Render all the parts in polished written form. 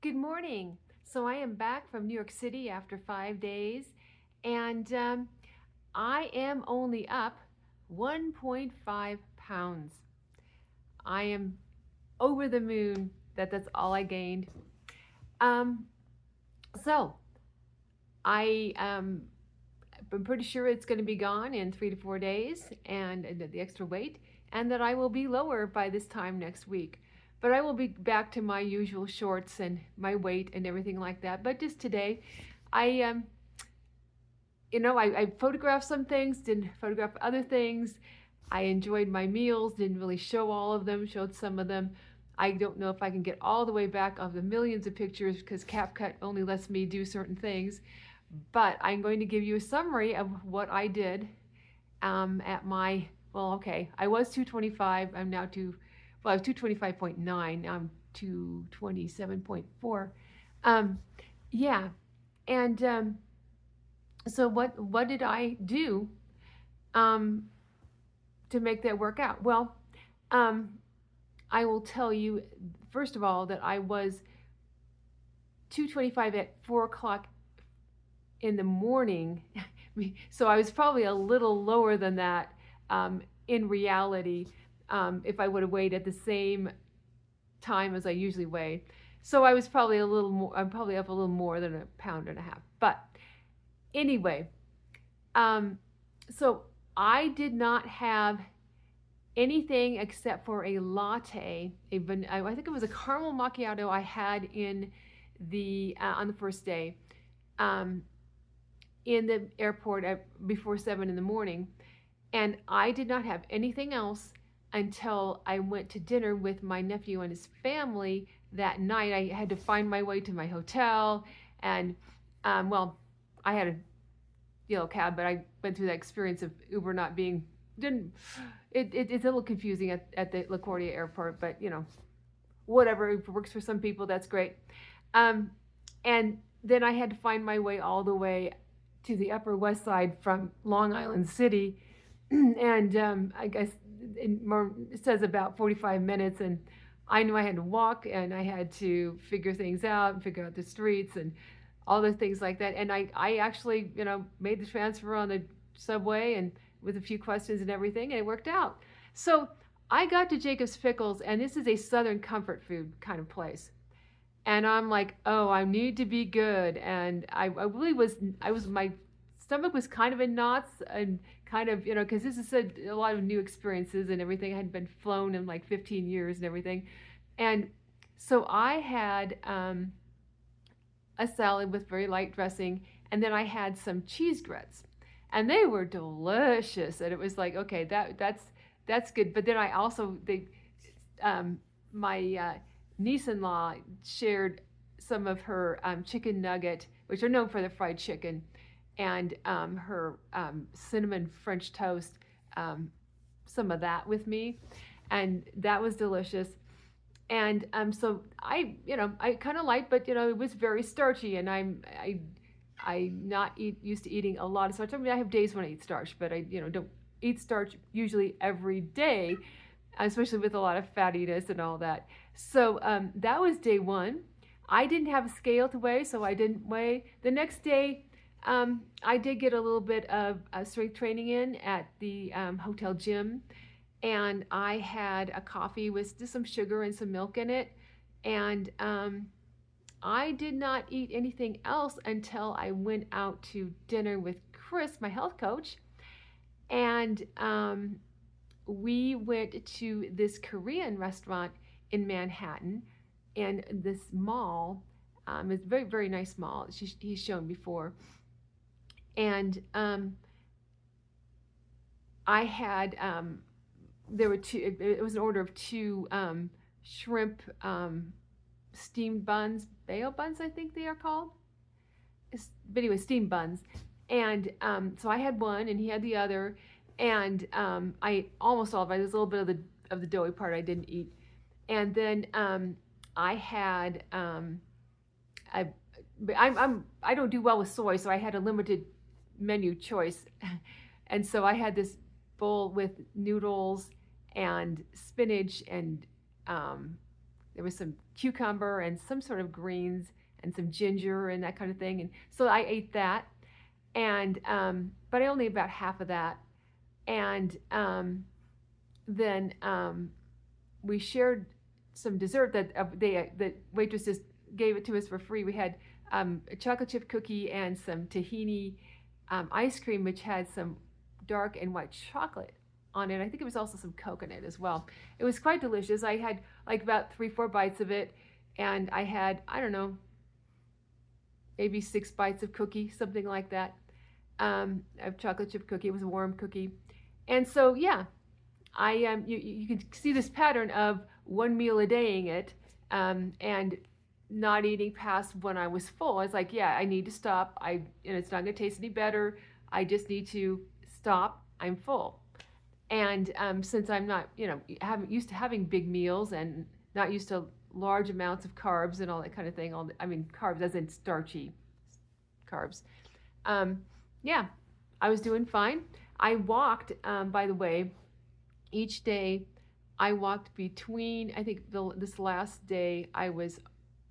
Good morning. So I am back from New York City after 5 days, and I am only up 1.5 pounds. I am over the moon that that's all I gained. Um, so I I'm pretty sure it's going to be gone in 3 to 4 days, and the extra weight, and that I will be lower by this time next week. But I will be back to my usual shorts and my weight and everything like that. But just today, I I photographed some things, didn't photograph other things. I enjoyed my meals, didn't really show all of them, showed some of them. I don't know if I can get all the way back of the millions of pictures because CapCut only lets me do certain things. But I'm going to give you a summary of what I did at my, well, okay, I was 225. I'm now I was 225.9. Now I'm 227.4. Um, yeah. And so what did I do um, to make that work out? Well, um, I will tell you, first of all, that I was 225 at 4 o'clock in the morning. So I was probably a little lower than that in reality if I would have weighed at the same time as I usually weigh. So I was probably a little more, I'm probably up a little more than a pound and a half. But anyway, so I did not have anything except for a latte. I think it was a caramel macchiato I had in the on the first day in the airport before 7 in the morning, and I did not have anything else until I went to dinner with my nephew and his family that night. I had to find my way to my hotel, and well, I had a yellow cab, but I went through that experience of Uber not being didn't. It's a little confusing at the LaGuardia airport, but whatever. If it works for some people, that's great. And then I had to find my way all the way to the Upper West Side from Long Island City, and I guess it says about 45 minutes, and I knew I had to walk and I had to figure things out and figure out the streets and all the things like that. And I actually, made the transfer on the subway and with a few questions and everything, and it worked out. So I got to Jacob's Pickles, and this is a Southern comfort food kind of place. And I'm like, oh, I need to be good. And I really my stomach was kind of in knots and kind of, because this is a lot of new experiences and everything. I hadn't been flown in like 15 years and everything. And so I had a salad with very light dressing, and then I had some cheese grits, and they were delicious. And it was like, okay, that's good. But then I also my niece-in-law shared some of her chicken nugget, which are known for the fried chicken, and her cinnamon French toast, some of that with me, and that was delicious. And so I kind of liked, but it was very starchy, and I not used to eating a lot of starch. I mean, I have days when I eat starch, but I don't eat starch usually every day, especially with a lot of fattiness and all that. So that was day one. I didn't have a scale to weigh, so I didn't weigh. The next day, I did get a little bit of strength training in at the hotel gym, and I had a coffee with just some sugar and some milk in it, and I did not eat anything else until I went out to dinner with Chris, my health coach, and we went to this Korean restaurant in Manhattan, in this mall. It's a very, very nice mall. He's shown before. And I had, there were two, it was an order of two shrimp steamed buns, bao buns, I think they are called. But anyway, steamed buns. And so I had one and he had the other. And I ate almost all of it. There's a little bit of the doughy part I didn't eat. And then I had I don't do well with soy, so I had a limited menu choice, and so I had this bowl with noodles and spinach and there was some cucumber and some sort of greens and some ginger and that kind of thing. And so I ate that, and but I only ate about half of that. And then we shared some dessert that the waitresses gave it to us for free. We had a chocolate chip cookie and some tahini ice cream, which had some dark and white chocolate on it. I think it was also some coconut as well. It was quite delicious. I had like about 3-4 bites of it, and I had, I don't know, maybe 6 bites of cookie, something like that. Of chocolate chip cookie. It was a warm cookie, and so yeah, you can see this pattern of one meal a daying it, and not eating past when I was full. I was like, yeah, I need to stop. It's not going to taste any better. I just need to stop. I'm full. And since I'm not, haven't used to having big meals and not used to large amounts of carbs and all that kind of thing. Carbs as in starchy carbs. Yeah, I was doing fine. I walked, by the way, each day. I walked between, I think this last day I was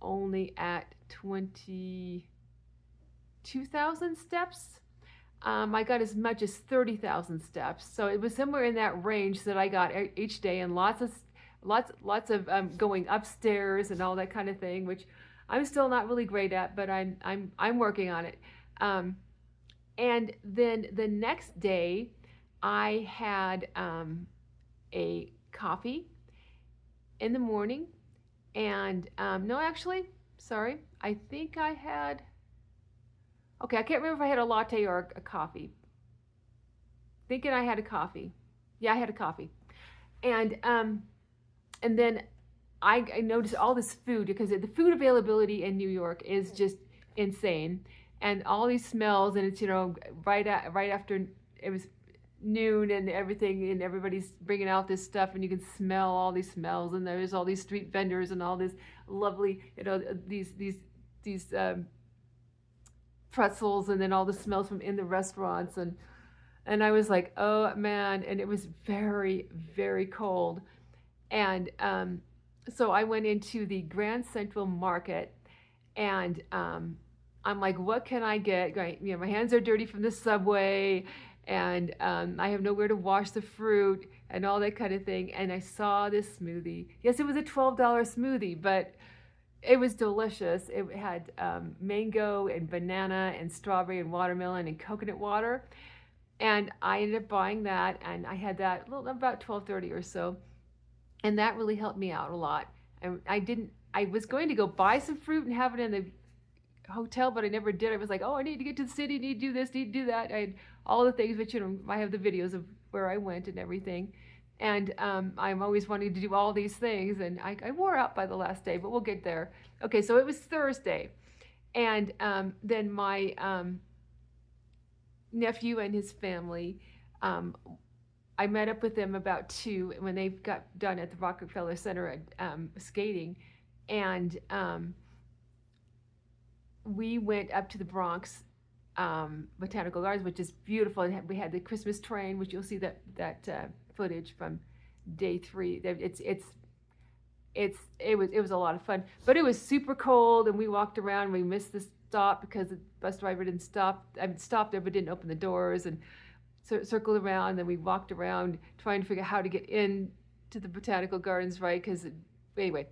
only at 22,000 steps. I got as much as 30,000 steps. So it was somewhere in that range that I got each day, and lots of going upstairs and all that kind of thing, which I'm still not really great at, but I'm working on it. And then the next day, I had a coffee in the morning, and no, actually, sorry, I think I had. Okay, I can't remember if I had a latte or a coffee. Thinking I had a coffee. Yeah, I had a coffee, and then I noticed all this food, because the food availability in New York is just insane, and all these smells, and it's right after it was noon and everything, and everybody's bringing out this stuff, and you can smell all these smells, and there's all these street vendors and all this lovely, these pretzels, and then all the smells from in the restaurants, and I was like, oh man, and it was very, very cold. And so I went into the Grand Central Market, and I'm like, what can I get? My hands are dirty from the subway, and I have nowhere to wash the fruit and all that kind of thing. And I saw this smoothie. Yes, it was a $12 smoothie, but it was delicious. It had mango and banana and strawberry and watermelon and coconut water. And I ended up buying that, and I had that about 12:30 or so. And that really helped me out a lot. And I was going to go buy some fruit and have it in the hotel, but I never did. I was like, oh, I need to get to the city, need to do this, need to do that. I had all the things, but I have the videos of where I went and everything. And I'm always wanting to do all these things, and I wore out by the last day, but we'll get there. Okay, so it was Thursday, and then my nephew and his family, I met up with them about 2 when they got done at the Rockefeller Center skating, and we went up to the Bronx Botanical Gardens, which is beautiful. And we had the Christmas train, which you'll see that footage from day 3. It was a lot of fun, but it was super cold, and we walked around. We missed the stop because the bus driver didn't stop. Stopped there but didn't open the doors, and circled around. And then we walked around trying to figure out how to get in to the Botanical Gardens, right? Because anyway,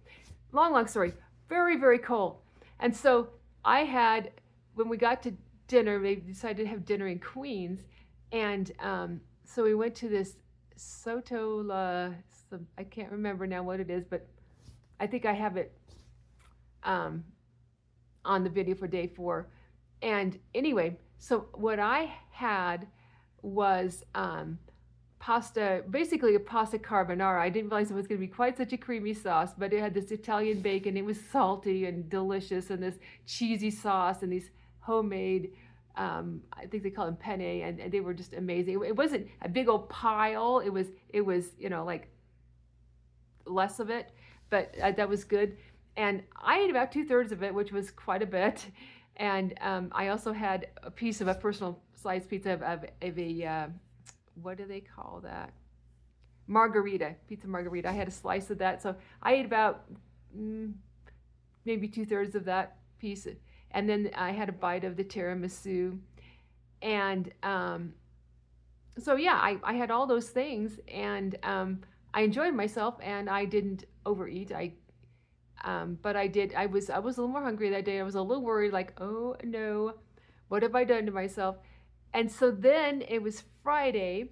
long story. Very, very cold, and so when we got to dinner, they decided to have dinner in Queens, and so we went to this I can't remember now what it is, but I think I have it on the video for day 4. And anyway, so what I had was pasta, basically a pasta carbonara. I didn't realize it was going to be quite such a creamy sauce, but it had this Italian bacon. It was salty and delicious, and this cheesy sauce, and these homemade, I think they call them penne, and they were just amazing. It wasn't a big old pile. It was like less of it, but that was good. And I ate about 2/3 of it, which was quite a bit. And I also had a piece of a personal slice pizza of a what do they call that? Pizza margarita. I had a slice of that. So I ate about mm, maybe 2/3 of that piece, and then I had a bite of the tiramisu, and so yeah, I had all those things, and I enjoyed myself, and I didn't overeat. But I did. I was a little more hungry that day. I was a little worried, like, oh no, what have I done to myself? And so then it was Friday,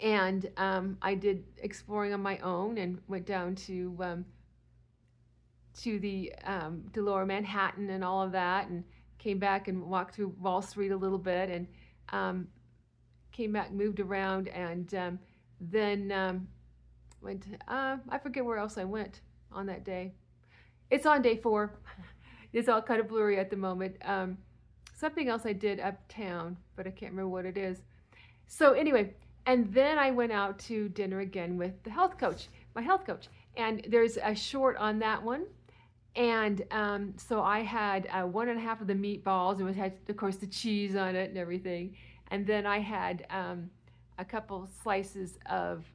and I did exploring on my own and went down to the to Lower Manhattan and all of that, and came back and walked through Wall Street a little bit, and um, came back, moved around, and then went. I forget where else I went on that day. It's on day 4. It's all kind of blurry at the moment. Something else I did uptown, but I can't remember what it is. So anyway, and then I went out to dinner again with the health coach, my health coach, and there's a short on that one. And so I had 1.5 of the meatballs, and it had, of course, the cheese on it and everything. And then I had a couple slices of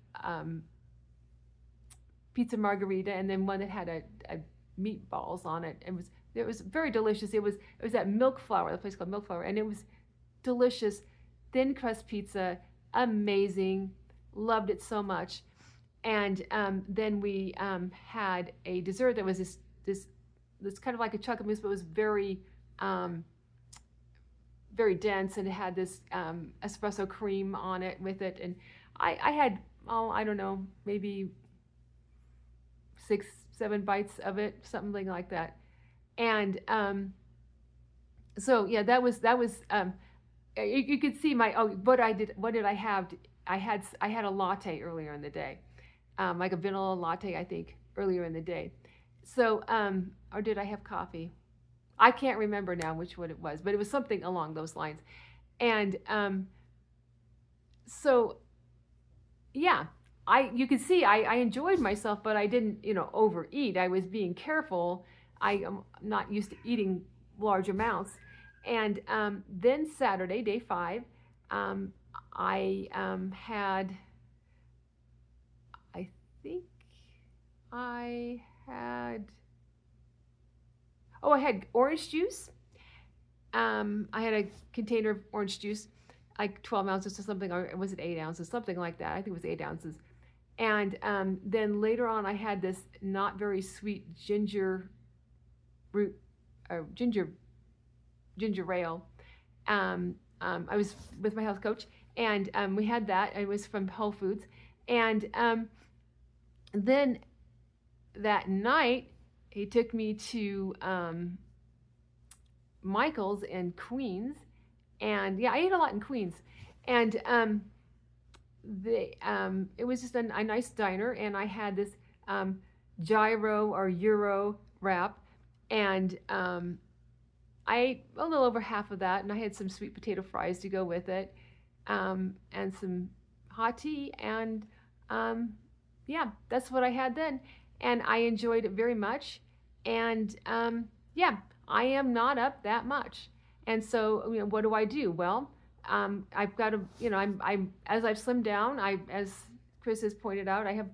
pizza margarita, and then one that had a meatballs on it. It was very delicious. It was at Milk Flour, the place called Milk Flour, and it was delicious, thin crust pizza, amazing, loved it so much. And then we had a dessert that was this kind of like a chocolate mousse, but it was very very dense, and it had this espresso cream on it with it. And I had, I don't know, maybe 6-7 bites of it, something like that. And so yeah, that was you could see what did I have? I had a latte earlier in the day, like a vanilla latte, I think, earlier in the day. So or did I have coffee? I can't remember now which one it was, but it was something along those lines. And so yeah, you can see I enjoyed myself, but I didn't, overeat. I was being careful. I am not used to eating large amounts. And then Saturday, day 5, I had, I think I had, I had orange juice. I had a container of orange juice, like 12 ounces or something, or was it 8 ounces, something like that. I think it was 8 ounces. And then later on, I had this not very sweet ginger root, ginger ale. I was with my health coach, and we had that. It was from Whole Foods. And then that night, he took me to Michael's in Queens. And yeah, I ate a lot in Queens. And it was just a nice diner, and I had this gyro or euro wrap, and I ate a little over half of that, and I had some sweet potato fries to go with it, and some hot tea, and yeah, that's what I had then, and I enjoyed it very much, and yeah, I am not up that much, and so what do I do? Well, I've got to, I'm as I've slimmed down, as Chris has pointed out, I'm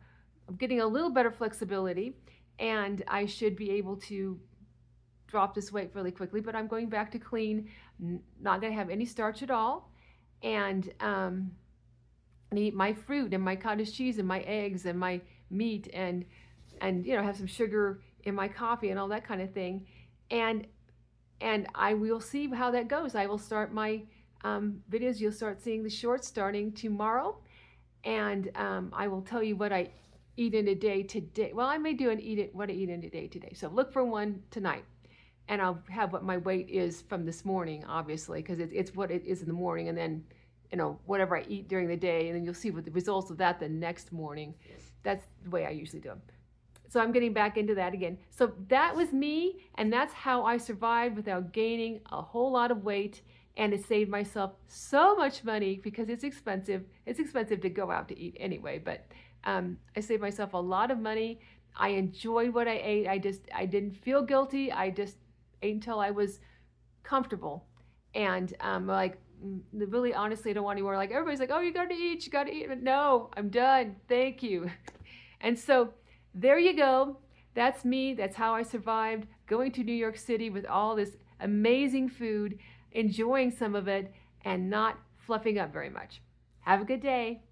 getting a little better flexibility, and I should be able to drop this weight really quickly. But I'm going back to clean, not going to have any starch at all, and eat my fruit and my cottage cheese and my eggs and my meat, and have some sugar in my coffee and all that kind of thing, and I will see how that goes. I will start my videos. You'll start seeing the shorts starting tomorrow, and I will tell you what I eat in a day today. Well, I may do what I eat in a day today. So look for one tonight, and I'll have what my weight is from this morning, obviously, because it's what it is in the morning, and then whatever I eat during the day, and then you'll see what the results of that the next morning. That's the way I usually do them. So I'm getting back into that again. So that was me, and that's how I survived without gaining a whole lot of weight. And it saved myself so much money, because it's expensive. It's expensive to go out to eat anyway, but I saved myself a lot of money. I enjoyed what I ate. I didn't feel guilty. I just ate until I was comfortable. And really, honestly, I don't want anymore. Like, everybody's like, oh, you got to eat, But no, I'm done. Thank you. And so there you go. That's me. That's how I survived going to New York City with all this amazing food, enjoying some of it, and not fluffing up very much. Have a good day.